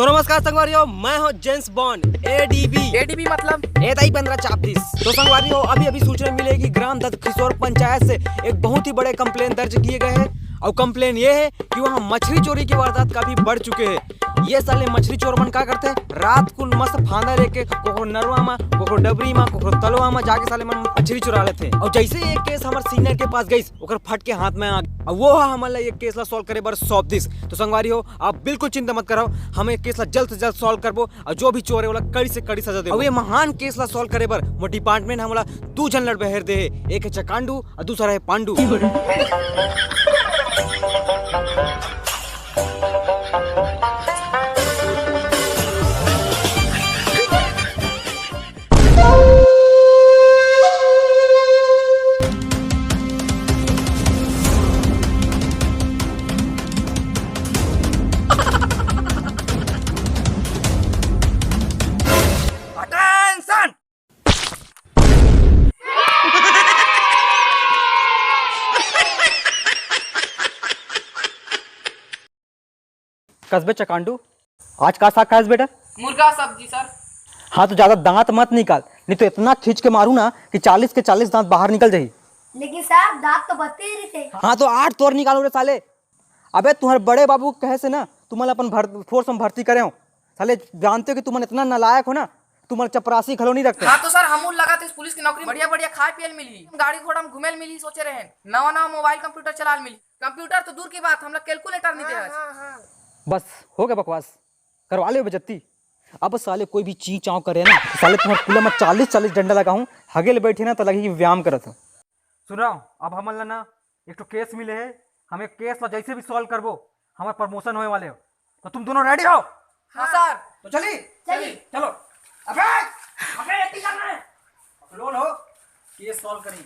तो नमस्कार संगवारियों, मैं हूँ जेम्स बॉन्ड एडीबी मतलब एदाई 15 तो संगवारियों, अभी अभी सूचना मिली है कि ग्राम दत्त खिसौर पंचायत से एक बहुत ही बड़े कंप्लेन दर्ज किए गए हैं। और कंप्लेन ये है कि वहाँ मछली चोरी की वारदात काफी बढ़ चुके हैं। ये साले मछली चोर मन क्या करते हैं, रात को मस्त फांदा लेके कोको नरवा में, कोको डबरी में, कोको तलवा में जाके साले मन मछली चुरा लेते हैं। और जैसे एक केस हमारे सीनियर के पास गई, ओकर फट के हाथ में आ गई। वो हमारे एक केस ला सॉल्व करे बर सौंप दिस। तो संगवारी हो, आप बिल्कुल चिंता मत करो, हम एक केस ला जल्द से जल्द सॉल्व करबो और जो भी चोर है वाला कड़ी से कड़ी सजा देबो। और ये महान केस ला सॉल्व करे बर वो डिपार्टमेंट हमला 2 जन लड़ बहर दे, एक है चकांडू और दूसरा है पांडू। कस्बे चकांडू, आज का साग खास बेटा? मुर्गा सब्जी सर। हाँ तो ज्यादा दांत मत निकाल, नहीं तो इतना खींच के मारू ना कि 40 के 40 दांत बाहर निकल जाही। लेकिन साहब दांत तो बत्ते ही थे। हाँ तो 8 तोड़ निकालो रे साले। अबे तुम्हारे बड़े बाबू कहे से ना तुम्हारे अपन फोर्स में भर्ती करे हो। साले जानते हो कि तुम इतना नालायक हो ना, तुम्हारे चपरासी खलो नहीं रखते। हाँ तो सर हम लगाते इस पुलिस की नौकरी, बढ़िया बढ़िया खाए पियल मिली, गाड़ी घोड़ा में घुमेल मिली, सोचे रहे नवा नवा मोबाइल कंप्यूटर चला मिली। कंप्यूटर तो दूर की बात, हम लोग कैलकुलेटर नहीं दे। बस हो गया बकवास, करवा ले बेइज्जती। अब साले कोई भी ची चाव करे ना, साले तुम्हारे कुला में 40 डंडा लगा हूँ, हगे ले बैठे ना तो लगे कि व्यायाम करत हो। सुनो, अब हमन ना एक तो केस मिले है, हमें केस ला जैसे भी सॉल्व करबो, हमारे प्रमोशन होने वाले हो। तो तुम दोनों रेडी हो? हाँ सर। तो चली चलो। अबे अबे ऐसी करना है, लोन हो केस सॉल्व करी।